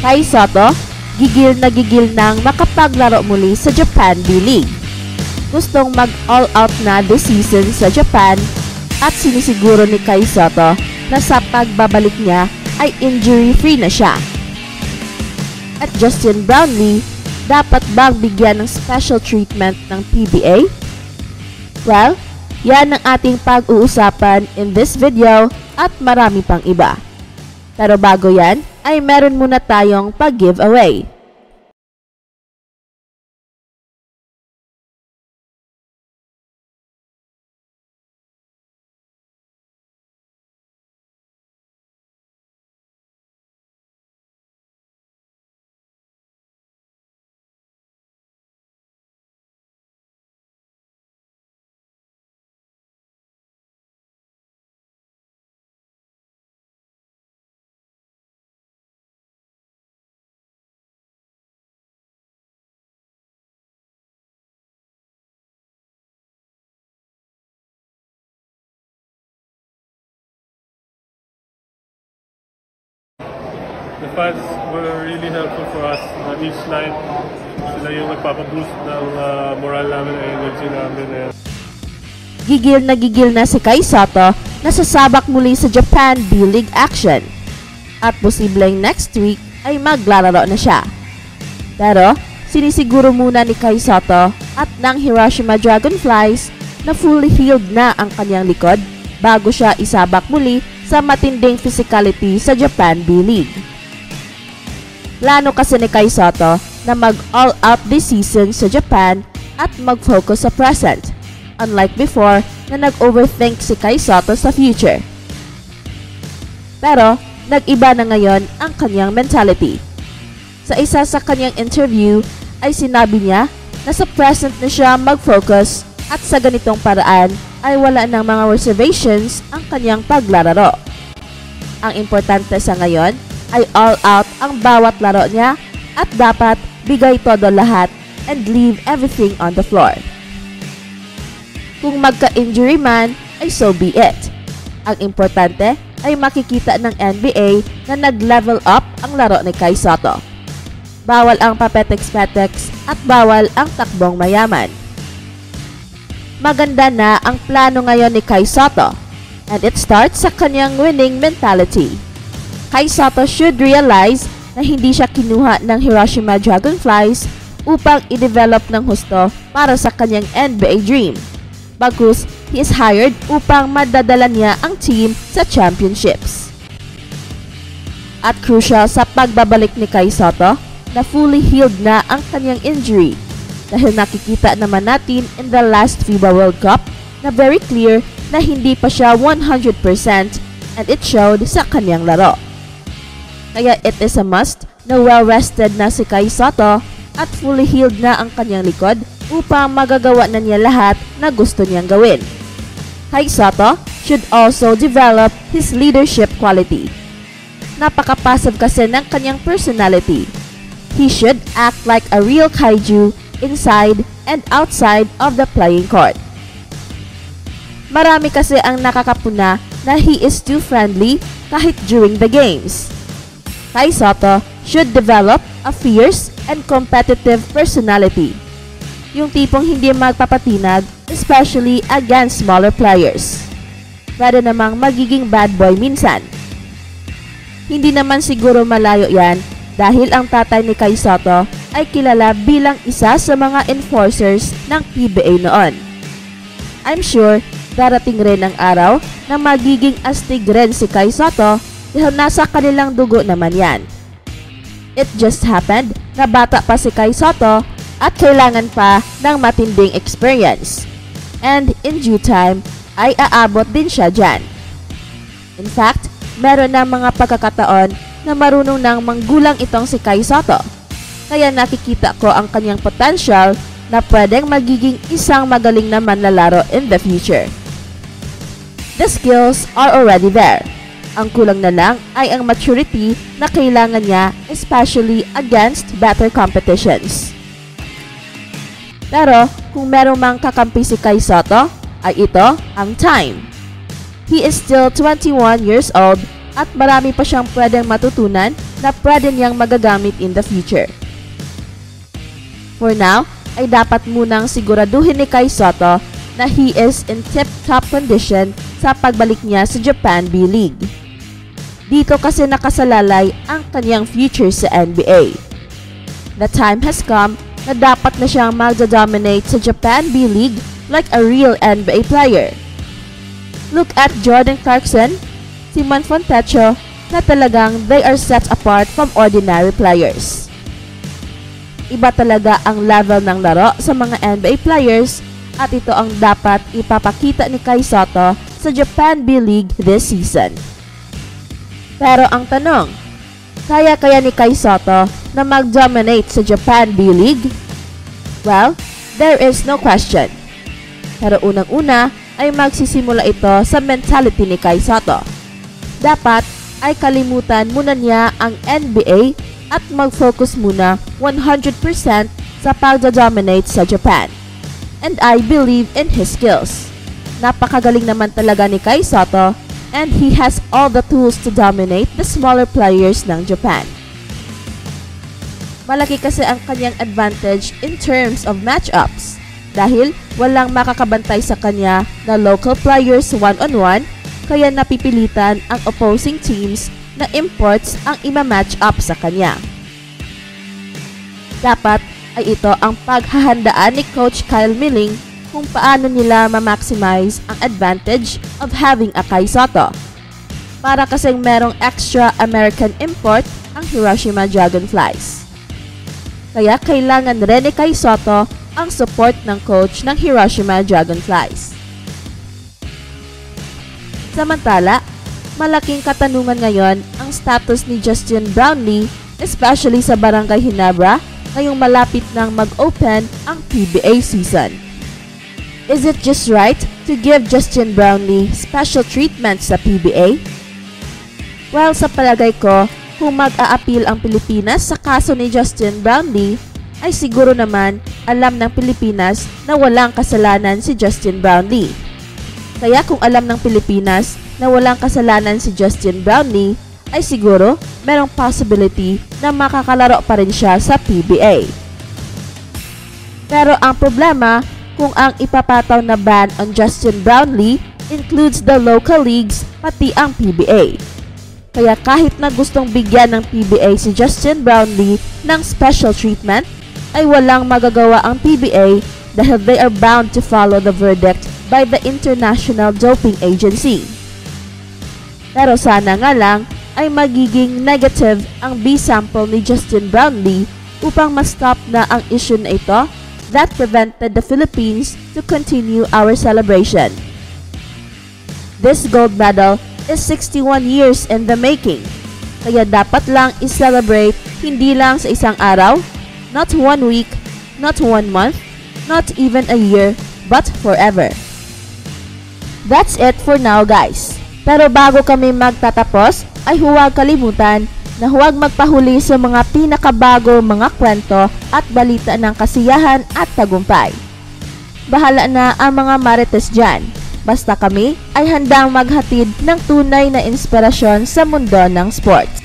Kai Sotto, gigil nang makapaglaro muli sa Japan B-League. Gustong mag-all-out na this season sa Japan at sinisiguro ni Kai Sotto na sa pagbabalik niya ay injury-free na siya. At Justin Brownlee, dapat bang bigyan ng special treatment ng PBA? Well, yan ang ating pag-uusapan in this video at marami pang iba. Pero bago yan, ay meron muna tayong pag-giveaway. The fans were really helpful for us. Each night, sila yung nagpapaboost ng moral namin at energy namin. Gigil na si Kai Sotto na sasabak muli sa Japan B-League action. At posibleng next week ay maglalaro na siya. Pero sinisiguro muna ni Kai Sotto at ng Hiroshima Dragonflies na fully healed na ang kanyang likod bago siya isabak muli sa matinding physicality sa Japan B-League. Plano kasi ni Kai Sotto na mag-all-out this season sa Japan at mag-focus sa present, unlike before na nag-overthink si Kai Sotto sa future. Pero nag-iba na ngayon ang kanyang mentality. Sa isa sa kanyang interview ay sinabi niya na sa present na siya mag-focus at sa ganitong paraan ay wala ng mga reservations ang kanyang paglalaro. Ang importante sa ngayon ay all out ang bawat laro niya at dapat bigay todo lahat and leave everything on the floor. Kung magka-injury man ay so be it. Ang importante ay makikita ng NBA na nag-level up ang laro ni Kai Sotto. Bawal ang papetex-petex at bawal ang takbong mayaman. Maganda na ang plano ngayon ni Kai Sotto and it starts sa kanyang winning mentality. Kai Sotto should realize na hindi siya kinuha ng Hiroshima Dragonflies upang i-develop ng husto para sa kanyang NBA dream. Bagkus, he is hired upang madadala niya ang team sa championships. At crucial sa pagbabalik ni Kai Sotto na fully healed na ang kanyang injury dahil nakikita naman natin in the last FIBA World Cup na very clear na hindi pa siya 100% and it showed sa kanyang laro. Kaya it is a must na well-rested na si Kai Sotto at fully healed na ang kanyang likod upang magagawa na niya lahat na gusto niyang gawin. Kai Sotto should also develop his leadership quality. Napaka-passive kasi ng kanyang personality. He should act like a real kaiju inside and outside of the playing court. Marami kasi ang nakakapuna na he is too friendly kahit during the games. Kai Sotto should develop a fierce and competitive personality. Yung tipong hindi magpapatinag, especially against smaller players. Pwede namang magiging bad boy minsan. Hindi naman siguro malayo yan dahil ang tatay ni Kai Sotto ay kilala bilang isa sa mga enforcers ng PBA noon. I'm sure darating rin ang araw na magiging astig rin si Kai Sotto dahil nasa kanilang dugo naman yan. It just happened na bata pa si Kai Sotto at kailangan pa ng matinding experience. And in due time, ay aabot din siya dyan. In fact, meron na mga pagkakataon na marunong ng manggulang itong si Kai Sotto. Kaya nakikita ko ang kanyang potential na pwedeng magiging isang magaling na manlalaro in the future. The skills are already there. Ang kulang na lang ay ang maturity na kailangan niya, especially against better competitions. Pero kung merong mang kakampi si Kai Sotto, ay ito ang time. He is still 21 years old at marami pa siyang pwedeng matutunan na pwede niyang magagamit in the future. For now, ay dapat munang siguraduhin ni Kai Sotto na he is in tip-top condition sa pagbalik niya sa Japan B-League. Dito kasi nakasalalay ang kanyang future sa NBA. The time has come na dapat na siyang magda-dominate sa Japan B-League like a real NBA player. Look at Jordan Clarkson, Simon Fontecchio, na talagang they are set apart from ordinary players. Iba talaga ang level ng laro sa mga NBA players at ito ang dapat ipapakita ni Kai Sotto sa Japan B-League this season. Pero ang tanong, kaya ni Kai Sotto na mag-dominate sa Japan B-League? Well, there is no question. Pero unang-una ay magsisimula ito sa mentality ni Kai Sotto. Dapat ay kalimutan muna niya ang NBA at mag-focus muna 100% sa pag-dominate sa Japan. And I believe in his skills. Napakagaling naman talaga ni Kai Sotto and he has all the tools to dominate the smaller players ng Japan. Malaki kasi ang kanyang advantage in terms of matchups dahil walang makakabantay sa kanya na local players one-on-one, kaya napipilitan ang opposing teams na imports ang ima-match up sa kanya. Dapat ay ito ang paghahandaan ni Coach Kyle Milling kung paano nila ma-maximize ang advantage of having a Kai Sotto. Para kasing merong extra American import ang Hiroshima Dragonflies. Kaya kailangan rin ni Kai Sotto ang support ng coach ng Hiroshima Dragonflies. Samantala, malaking katanungan ngayon ang status ni Justin Brownlee, especially sa Barangay Ginebra ngayong malapit nang mag-open ang PBA season. Is it just right to give Justin Brownlee special treatment sa PBA? Well, sa palagay ko, kung mag-a-appeal ang Pilipinas sa kaso ni Justin Brownlee, ay siguro naman alam ng Pilipinas na walang kasalanan si Justin Brownlee. Kaya kung alam ng Pilipinas na walang kasalanan si Justin Brownlee, ay siguro merong possibility na makakalaro pa rin siya sa PBA. Pero ang problema, kung ang ipapataw na ban on Justin Brownlee includes the local leagues pati ang PBA. Kaya kahit na gustong bigyan ng PBA si Justin Brownlee ng special treatment, ay walang magagawa ang PBA dahil they are bound to follow the verdict by the International Doping Agency. Pero sana nga lang ay magiging negative ang B-sample ni Justin Brownlee upang ma-stop na ang issue na ito that prevented the Philippines to continue our celebration. This gold medal is 61 years in the making, kaya dapat lang i-celebrate hindi lang sa isang araw, not 1 week, not 1 month, not even a year, but forever. That's it for now, guys. Pero bago kami magtatapos, ay huwag kalimutan na huwag magpahuli sa mga pinakabago mga kwento at balita ng kasiyahan at tagumpay. Bahala na ang mga marites dyan. Basta kami ay handang maghatid ng tunay na inspirasyon sa mundo ng sports.